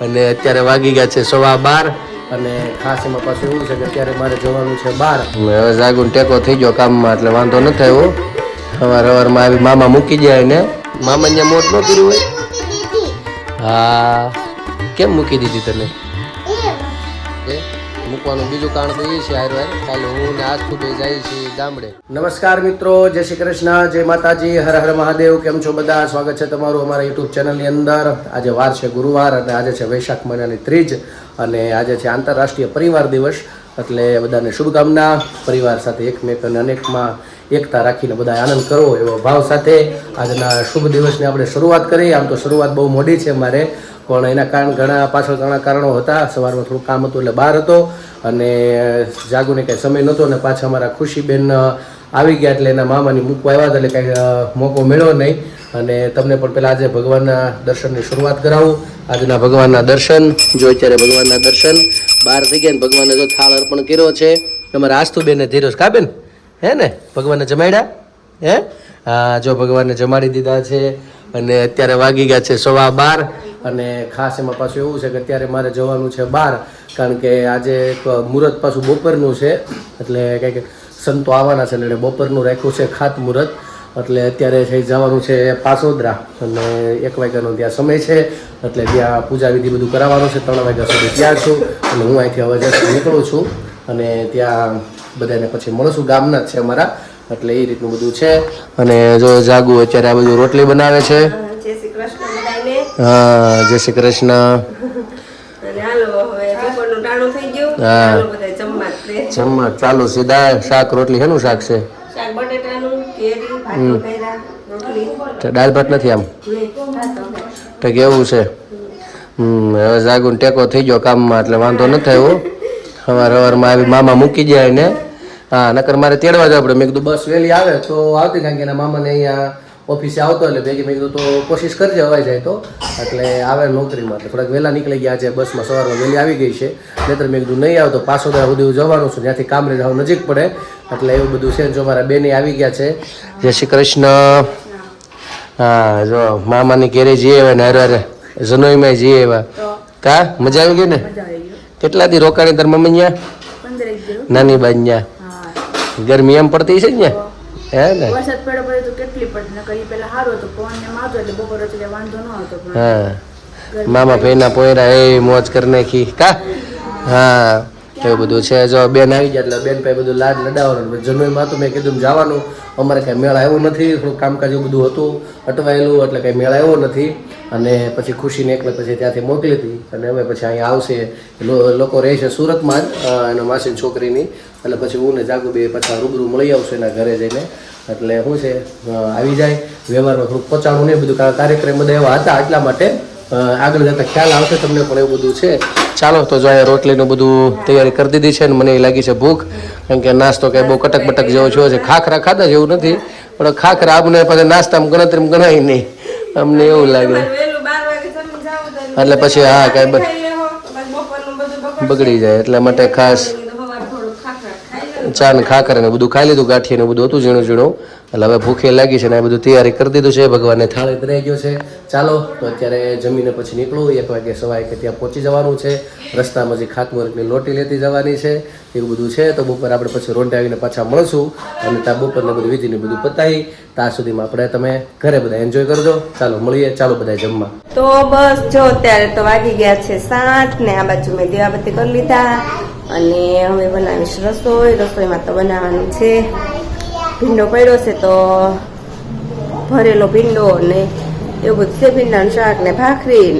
અને અત્યારે વાગી ગયા છે 12:15 અને ખાસ એમાં પાછું એવું છે કે અત્યારે મારે જવાનું છે બહાર. હવે જાગુન ટેકો થઈ ગયો કામમાં એટલે વાંધો ન થયો. સવારમાં આવી મામા મૂકી જાય ને મામા ત્યાં મોટ ન કર્યું હોય. હા કેમ મૂકી દીધી તને? મૂકવાનું બીજું કારણ તો એ છે હારવાર કાલે હું ને આજથી બે જાય છે ગામડે. નમસ્કાર મિત્રો, જય શ્રી કૃષ્ણ, જય માતાજી, હર હર મહાદેવ. કેમ છો બધા? સ્વાગત છે તમારું અમારા યુટ્યુબ ચેનલની અંદર. આજે વાર છે ગુરુવાર અને આજે છે વૈશાખ મહિનાની ત્રીજ અને આજે છે આંતરરાષ્ટ્રીય પરિવાર દિવસ. એટલે બધાને શુભકામના. પરિવાર સાથે એકમેક અને અનેકમાં એકતા રાખીને બધા આનંદ કરવો એવો ભાવ સાથે આજના શુભ દિવસની આપણે શરૂઆત કરી. આમ તો શરૂઆત બહુ મોડી છે મારે, પણ એના કારણ ઘણા કારણો હતા. સવારમાં થોડું કામ હતું એટલે બહાર હતો અને જાગુને કંઈ સમય નહોતો અને પાછા અમારા ખુશીબેન આવી ગયા એટલે એના મામાની મૂકવા આવ્યા હતા એટલે કાંઈ મોકો મળ્યો નહીં. અને તમને પણ પહેલાં આજે ભગવાનના દર્શનની શરૂઆત કરાવું. આજના ભગવાનના દર્શન જો અત્યારે ભગવાનના દર્શન બહાર થઈ ગયા ને ભગવાનને જો થાળ અર્પણ કર્યો છે તમારા આસ્તુબેનને ધીરજ કા બેન? હે ને ભગવાનને જમાડ્યા? હે હા, જો ભગવાનને જમાડી દીધા છે અને અત્યારે વાગી ગયા છે 12:15 અને ખાસ એમાં પાછું એવું છે કે અત્યારે મારે જવાનું છે બહાર કારણ કે આજે એક મુહૂર્ત પાછું બપોરનું છે એટલે કંઈક સંતો આવવાના છે એટલે બપોરનું રાખ્યું છે ખાત મુહૂર્ત. એટલે અત્યારે થઈ જવાનું છે પાસોદરા અને 1 વાગ્યાનો ત્યાં સમય છે એટલે ત્યાં પૂજા વિધિ બધું કરાવવાનું છે. 3 વાગ્યા સુધી ત્યાં છું અને હું અહીંથી હવે જસ્ટ નીકળું છું અને ત્યાં બધાને પછી મળશું. ગામના જ છે અમારા એટલે એ રીતનું બધું છે. અને જો જાગુ અત્યારે આ બધું રોટલી બનાવે છે. હા, જય શ્રી કૃષ્ણ. હા જમવા ચાલુ સીધા શાક રોટલી. શેનું શાક છે? દાળ ભાત નથી આમ તો કેવું છે? હવે જાગુન ટેકો થઈ ગયો કામમાં એટલે વાંધો ન થયો. સવારમાં આવી મામા મૂકી જાય ને હા નકર મારે તેડવા જવું પડે. મેં કીધું બસ વહેલી આવે તો આવતી કારણ કે એના મામાને અહીંયા ઓફિસે આવતો એટલે ભેગી મેં કીધું તો કોશિશ કરજે અવાય જાય તો. એટલે આવે નોકરીમાં એટલે થોડાક વહેલા નીકળી ગયા છે. બસમાં સવારમાં વહેલી આવી ગઈ છે નહીતર મેં કીધું નહીં આવતો પાસોદરા સુધી જવાનું છું ત્યાંથી કામરેજ આવું નજીક પડે એટલે એવું બધું છે. જો મારા બેને આવી ગયા છે. જય શ્રી કૃષ્ણ. હા જો મામાની ઘેરે જઈએ એવા ને હરે જનોઈમાં જઈએ એવા કા મજા આવી ગઈ ને? કેટલા દી રોકાણી તાર મમ્મી ત્યાં? નાની બાઈ ત્યાં? ગરમી એમ પડતી છે ને? હે ને વરસાદ પડ્યો તો કેટલી પડે નકર ઈ પેલા સારું હતું પવન ને મારતો એટલે બપોર એટલે વાંધો ન આવતો. હા મામા ભાઈના પોયરા એ મોજ કરી નાખી કા? હા એવું બધું છે. જો બેન આવી ગયા એટલે બેન પાસે બધું લાડ લડાવવાનું. જનોઈમાં તો મેં કીધું જવાનું અમારે કાંઈ મેળા આવ્યો નથી. થોડું કામકાજ એવું બધું હતું અટવાયેલું એટલે કાંઈ મેળા આવ્યો નથી. અને પછી ખુશીને એકલે પછી ત્યાંથી મોકલી હતી અને હવે પછી અહીંયા આવશે. લોકો રહે છે સુરતમાં જ એના માસીની છોકરીની એટલે પછી હું ને જાગુ બે પાછા રૂબરૂ મળી આવશું એના ઘરે જઈને. એટલે શું છે આવી જાય વ્યવહારમાં થોડુંક પહોંચાડવું નહીં બધું કાર્યક્રમ બધા એવા હતા એટલા માટે આગળ જતાં ખ્યાલ આવશે તમને પણ એવું બધું છે. ચાલો તો જો અહીંયા રોટલીનું બધું તૈયારી કરી દીધી છે ને મને એ લાગી છે ભૂખ કારણ કે નાસ્તો કંઈ બહુ કટક બટક જેવો થયો છે. ખાખરા ખાધા જેવું નથી પણ ખાખરા આપણે પાછા નાસ્તામાં ગણતરીમાં ગણાય નહીં અમને એવું લાગે એટલે પછી હા કાંઈ બગડી જાય એટલા માટે ખાસ ચા ને ખાખર ને બધું ખાઈ લીધું. ગાંઠિયા ને બધું હતું ઝીણું ઝીણું એટલે હવે ભૂખે લાગી છે ને બધું તૈયારી કરી દીધું છે. ભગવાનને થાળી ધરાઈ ગયો છે. ચાલો તો અત્યારે જમીને પછી નીકળું. 1 વાગે સવારે કે ત્યાં પહોંચી જવાનું છે. રસ્તામાં જે ખાતમુહૂર્તની લોટી લેતી જવાની છે એવું બધું છે. તો બપોર આપણે પછી રોંઢે આવીને પાછા મળશું અને ત્યાં બપોરને બધું વિધિને બધું પતાવી ત્યાં સુધીમાં આપણે તમે ઘરે બધા એન્જોય કરજો. ચાલો મળીએ. ચાલો બધા જમવા. તો બસ જો અત્યારે તો વાગી ગયા છે 7 ને આ બાજુ મેં દીવાબત્તી કરી લીધા અને હવે બનાવીશ રસોઈ. રસોઈમાં તો બનાવવાનું છે ભીંડો પડ્યો છે તો ભરેલો ભીંડો ને એવું બધું છે. ભીંડાનું શાક ને ભાખરી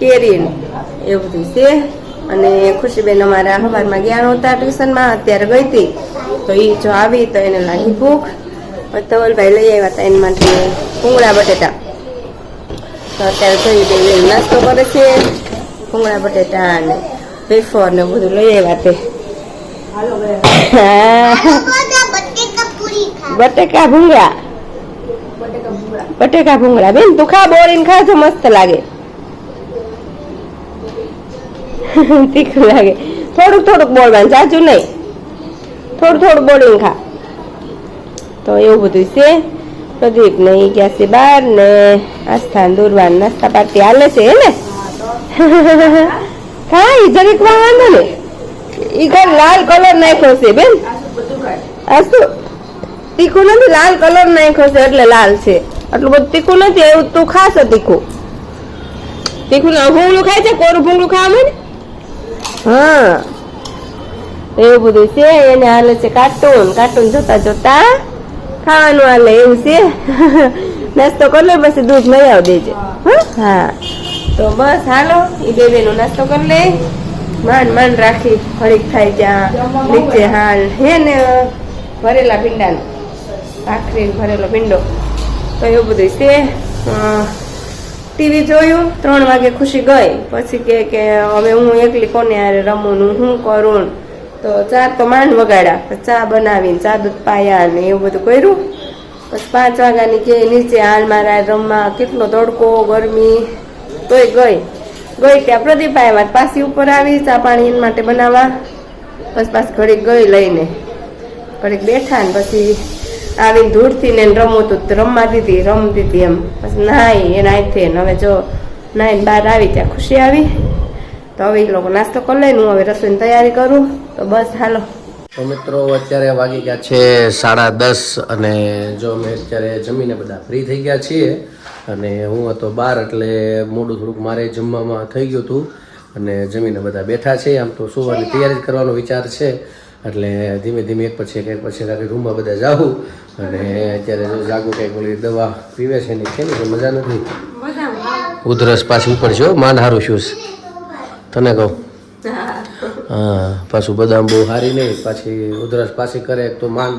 કેરી એવું બધું છે. અને ખુશીબેન અમારા સવારમાં ગયા નહોતા ટ્યુશનમાં અત્યારે ગઈ હતી તો એ જો આવી તો એને લાગી ભૂખ. ધવલભાઈ લઈ આવ્યા હતા એના માટે ભૂંગળા બટેટા તો અત્યારે જોઈ બે નાસ્તો કરે છે. ભૂંગળા બટેટા અને વેફર ને બધું લઈ આવ્યા તે બટેકા ભૂંગળા બેન તું ખા બોરીને ખાજો મસ્ત લાગે. તીખું લાગે. થોડુંક બોલવાનું જાજુ નહીં થોડું બોલીને ખા. તો એવું બધું છે. પ્રદીપ ને ગયા છે બહાર ને આસ્થાન દુર્વાન નાસ્તા પાર્ટી હાલે છે હે ને ખાઈ જરીક વાંધો ને ઈ ઘર લાલ કલર નાખ્યો છે બેન આ શું બધું ખાય આ શું તીખું નથી લાલ કલર નાખ્યો છે એટલે લાલ છે આટલું બધું તીખું નથી એવું તું ખાસ તીખું તીખું ભૂંગળું ખાય છે કોરું ભૂંગળું ખાવા ને હા એવું બધું છે એને હાલે છે કાર્ટૂન જોતા જોતા ખાવાનું હાલે એવું છે નાસ્તો કરી લે પછી દૂધ લઈ આવ દેજે હા તો બસ હાલો એ બેનો નાસ્તો કરી લે માંડ રાખી ઘડીક થાય ત્યાં નીચે હાલ હે ને ભરેલા ભીંડાનો ભાખરી ભરેલો ભીંડો તો એવું બધું છે ટીવી જોયું 3 વાગે ખુશી ગઈ પછી કે હવે હું એકલી કોને યારે રમું હું કરું તો ચા તો માંડ વગાડ્યા ચા બનાવીને ચા દૂધ પાયા ને એવું બધું કર્યું પછી 5 વાગ્યાની કે નીચે હાલ મારા રમવા કેટલો તડકો ગરમી તોય ગઈ ત્યાં પ્રદીપ આવ્યા પાછી ઉપર આવી ચા પાણી એના માટે બનાવવા પછી પાછી ઘડીક ગઈ લઈને ઘડીક બેઠા ને પછી આવીને ધૂળથી ને રમવું તો રમવા દીધી રમતી હતી એમ પછી નાઈ એને આથી ને હવે જો નાઈને બહાર આવી ત્યાં ખુશી આવી તો હવે એ લોકો નાસ્તો કરી લઈને હું હવે રસોઈની તૈયારી કરું તો બસ હાલો તો મિત્રો અત્યારે વાગી ગયા છે 10:30 અને જો અમે અત્યારે જમીને બધા ફ્રી થઈ ગયા છીએ અને હું હતો બહાર એટલે મોડું થોડુંક મારે જમવામાં થઈ ગયું હતું અને જમીને બધા બેઠા છે આમ તો સુવાની તૈયારી જ કરવાનો વિચાર છે એટલે ધીમે ધીમે એક પછી કાંઈક રૂમમાં બધા જાઉં અને અત્યારે જો જાગું કંઈક ઓલી દવા પીવે છે ને કે મજા નથી ઉધરસ પાછી ઉપર છો માંડ હારું શું તને કહું હા પાછું બદામ બહુ સારી નહીં પાછી ઉધરસ પાછી કરે તો માંડ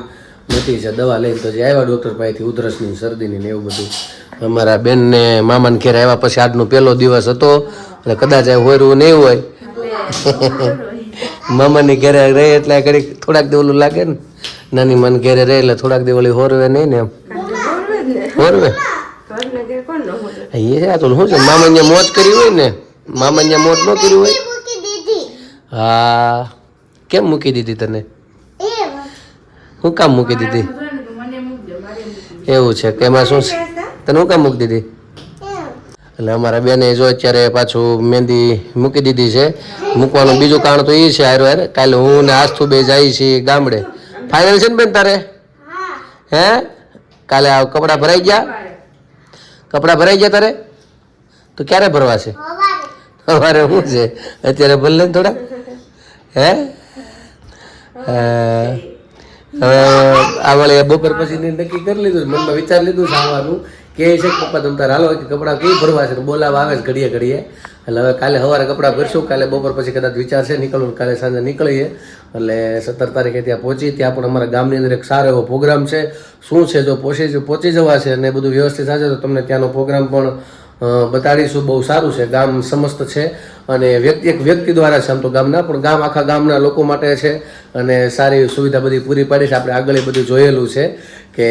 નથી છે દવા લઈને તો જે આવ્યા ડૉક્ટર પાસેથી ઉધરસની શરદીની ને એવું બધું અમારા બેનને મામાને ઘેર આવ્યા પછી આજનો પહેલો દિવસ હતો એટલે કદાચ હોયરું નહીં હોય મામાની ઘેરે રહે એટલે ઘડીક થોડાક દે ઓલું લાગે ને નાની માન ઘેરે રહે એટલે થોડાક દે ઓલી હોરવે નહીં ને એમ હોરવે એ છે તો શું છે મામાને મોજ કરી હોય ને મામાને મોજ ન કરી હોય હા કેમ મૂકી દીધી તને હું કામ મૂકી દીધી એવું છે કે એમાં શું છે તને હું કામ મૂકી દીધી એટલે અમારા બેને જો અત્યારે પાછું મહેંદી મૂકી દીધી છે મૂકવાનું બીજું કારણ તો એ છે હારે કાલે હું ને આસ્થું બે જાય છીએ ગામડે ફાઇનલ છે ને બેન તારે હે કાલે આ કપડાં ભરાઈ ગયા તારે તો ક્યારે ભરવા છે સવારે શું છે અત્યારે ભલે ને થોડા હે હવે આ વળી બપોર પછી નક્કી કરી લીધું મનમાં વિચાર લીધું છે આવવાનું કે છે પપ્પા તમે તારે હાલો કે કપડાં કઈ ભરવા છે બોલાવા આવે છે ઘડીએ એટલે હવે કાલે સવારે કપડાં ભરશું કાલે બપોર પછી કદાચ વિચાર છે નીકળવું કાલે સાંજે નીકળીએ એટલે 17 તારીખે ત્યાં પહોંચી ત્યાં પણ અમારા ગામની અંદર એક સારો એવો પ્રોગ્રામ છે શું છે જો પહોંચી જવા છે અને બધું વ્યવસ્થિત થશે તો તમને ત્યાંનો પ્રોગ્રામ પણ બતાડીશું બહુ સારું છે ગામ સમસ્ત છે અને એક વ્યક્તિ દ્વારા છે આમ તો ગામના પણ ગામ આખા ગામના લોકો માટે છે અને સારી સુવિધા બધી પૂરી પાડી છે આપણે આગળ બધું જોયેલું છે કે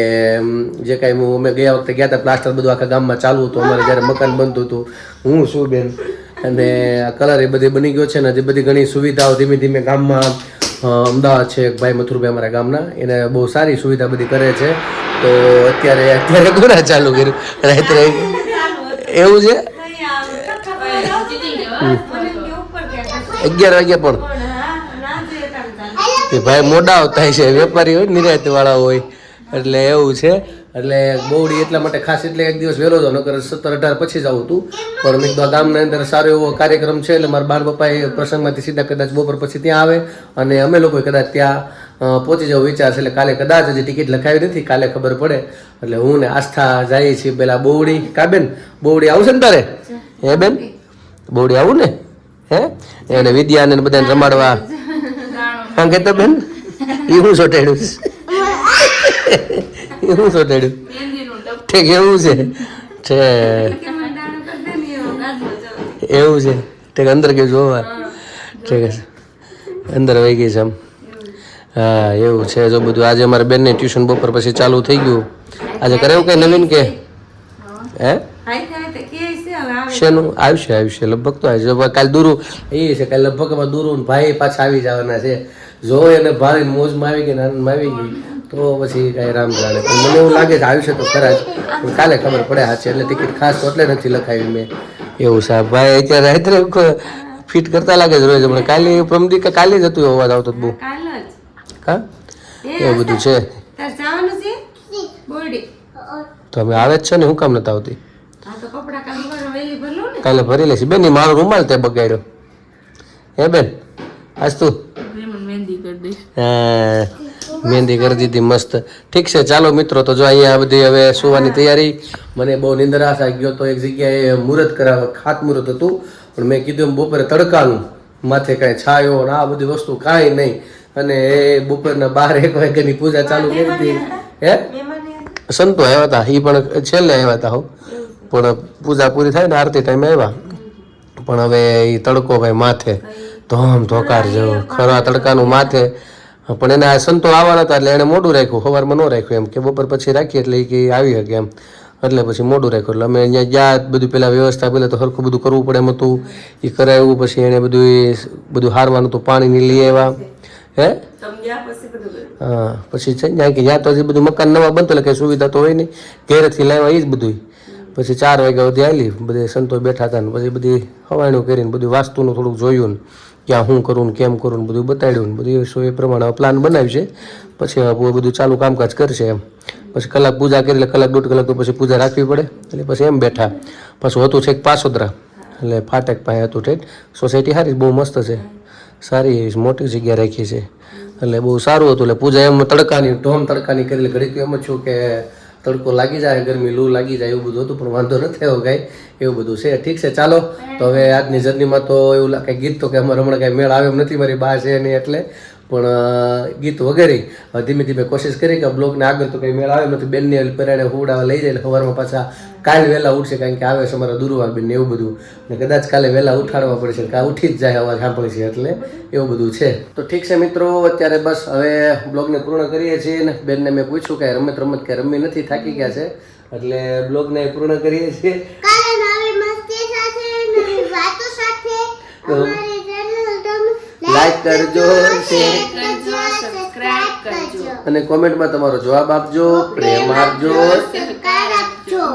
જે કાંઈ અમે ગયા વખતે ગયા હતા પ્લાસ્ટર બધું આખા ગામમાં ચાલુ હતું અમારે જ્યારે મકાન બનતું હતું હું શું બેન અને કલર એ બધી બની ગયો છે ને જે બધી ઘણી સુવિધાઓ ધીમે ધીમે ગામમાં અમદાવાદ છે ભાઈ મથુરભાઈ અમારા ગામના એને બહુ સારી સુવિધા બધી કરે છે તો અત્યારે કોના ચાલુ કર્યું રાત્રે એવું છે 11 વાગ્યા પણ ભાઈ મોડા આવતા છે વેપારી હોય નિરાયત વાળા હોય એટલે એવું છે એટલે બહુડી એટલા માટે ખાસ એટલે એક દિવસ વહેલો હતો નકર 17-18 પછી જ આવું હતું પણ મેં કીધું ગામના અંદર સારો એવો કાર્યક્રમ છે એટલે મારા બાર પપ્પાએ પ્રસંગમાંથી સીધા કદાચ બપોર પછી ત્યાં આવે અને અમે લોકો કદાચ ત્યાં પહોંચી જવો વિચાર છે એટલે કાલે કદાચ હજી ટિકિટ લખાવી નથી કાલે ખબર પડે એટલે હું ને આસ્થા જઈએ છીએ પેલા બોવડી કા બેન બોવડી આવશે ને તારે હે બેન બોવડી આવું ને હે એને વિદ્યા ને બધાને રમાડવા હા કહેતો બેન એ હું સોટેડું એવું સોટેડું ઠીક એવું છે એવું છે ઠીક અંદર કે જોવા ઠીક છે અંદર વહી ગઈ છે આમ હા એવું છે જો બધું આજે અમારા બેનને ટ્યુશન બપોર પછી ચાલુ થઈ ગયું આજે કરે એવું કઈ નવીન કે હે શેનું આવશે લગભગ તો આવશે કાલે દૂરું એ છે કાલે લગભગ દૂરું ભાઈ પાછા આવી જવાના છે જો એને ભારે મોજમાં આવી ગઈ આનંદમાં આવી ગઈ તો પછી કાંઈ રામ જાણે. પણ મને એવું લાગે છે આવ્યું છે તો ખરા જ, પણ કાલે ખબર પડે સાચી. એટલે ટિકિટ ખાસ તો એટલે નથી લખાવી મેં. એવું સાહેબ ભાઈ અત્યારે રાત્રે ફિટ કરતા લાગે છે રોજ. હમણાં કાલે પ્રમદી કે કાલે જ હતું એવો અવાજ આવતો બહુ. હા એવું બધું છે. તો અમે આવે જ છે ને, હું કામ નથી આવતી? કાલે ભરી લેશે બેન. મારો રૂમાલ તે બગાડ્યો હે બેન? આજ તું મહેંદી કરી દીધી મસ્ત. ઠીક છે ચાલો મિત્રો, તો જો અહીંયા બધી હવે સુવાની તૈયારી. મને બહુ નિંદ્રા આવી ગયો તો એક જગ્યાએ મુહૂર્ત કરાવવા, ખાતમુહૂર્ત હતું, પણ મેં કીધું એમ બપોરે તડકાનું માથે કાંઈ છાયો ને આ બધી વસ્તુ કાંઈ નહીં. અને એ બપોરના 12-1 વાગ્યાની પૂજા ચાલુ કરી હતી. હે સંતો આવ્યા હતા, એ પણ છેલ્લે આવ્યા હતા. પણ પૂજા પૂરી થાય ને આરતી ટાઈમે આવ્યા. પણ હવે એ તડકો ભાઈ માથે ધોમ ધોકાર જેવો ખરા તડકાનું માથે. પણ એને આ સંતો આવવાના હતા એટલે એણે મોડું રાખ્યું, સવારમાં ન રાખ્યું એમ કે બપોર પછી રાખીએ એટલે કે આવી શકે એમ. એટલે પછી મોડું રાખ્યું. એટલે અમે અહીંયા ગયા બધું પહેલાં વ્યવસ્થા પહેલાં તો સરખું બધું કરવું પડે એમ હતું. એ કરાવ્યું પછી એણે બધું હારવાનું હતું, પાણીની લઈ આવ્યા. હે હા પછી છે ને કે ત્યાં તો હજી બધું મકાન નવા બનતો એટલે કંઈ સુવિધા તો હોય નહીં. ઘેરેથી લાવ્યા એ જ બધું. પછી 4 વાગ્યા સુધી હાલી, બધે સંતો બેઠા હતા ને પછી બધી હવાણું કરીને બધું વાસ્તુનું થોડુંક જોયું ને ક્યાં શું કરવું ને કેમ કરવું ને બધું બતાડ્યું ને બધું એ પ્રમાણે પ્લાન બનાવ્યું છે. પછી હવે બધું ચાલુ કામકાજ કરશે એમ. પછી કલાક પૂજા કરી એટલે 1-1.5 કલાક તો પછી પૂજા રાખવી પડે. એટલે પછી એમ બેઠા. પાછું હતું છે પાસોદરા, એટલે ફાટક પાસે હતું ઠેઠ. સોસાયટી સારી બહુ મસ્ત છે, સારી એવી મોટી જગ્યા રાખી છે. એટલે બહુ સારું હતું. એટલે પૂજા એમ તડકાની ઢોમ તડકાની કરી એટલે ઘડીક એમ જ છું કે તડકો લાગી જાય, ગરમી લૂ લાગી જાય એવું બધું હતું. પણ વાંધો નથી આવ્યો કાંઈ, એવું બધું છે. ઠીક છે ચાલો. તો હવે આજની જર્નીમાં તો એવું કાંઈ ગીત તો કે અમારે હમણાં કાંઈ મેળ આવે એમ નથી, મારી બા છે નહીં એટલે. પણ ગીત વગેરે ધીમે ધીમે કોશિશ કરી કે બ્લોગને આગળ તો કંઈ મેળ આવે એમ નથી. બેનને પેરાણે હુવડાવવા લઈ જાય એટલે સવારમાં પાછા કાલે વહેલા ઉઠશે, કારણ કે આવે છે અમારા દુર્વા બેન એવું બધું. ને કદાચ કાલે વહેલા ઉઠાડવા પડશે, કાં ઉઠી જ જાય અવાજ સાંભળે છે એટલે એવું બધું છે. તો ઠીક છે મિત્રો, અત્યારે બસ હવે બ્લોગને પૂર્ણ કરીએ છીએ. ને બેનને મેં પૂછ્યું કે રમત કે રમી નથી, થાકી ગયા છે, એટલે બ્લોગને પૂર્ણ કરીએ છીએ. લાઈક કરજો, શેર કરજો, સબસ્ક્રાઇબ કરજો અને કોમેન્ટમાં તમારો જવાબ આપજો, પ્રેમ આપજો.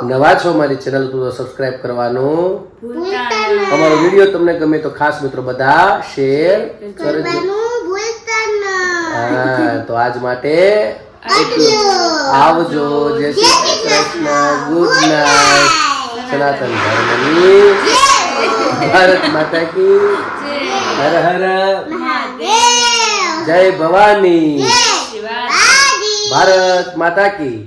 નવા છો મારી ચેનલ તો સબસ્ક્રાઇબ કરવાનું ભૂલતા નહીં. અમારો વિડીયો તમને ગમે તો ખાસ મિત્રો બધા શેર કરજો. હા તો આજ માટે આવજો. જય શ્રી કૃષ્ણ. Good night. સનાતન ધર્મની ભારત માતા કી હર હર જય ભવાની. ભારત માતા કી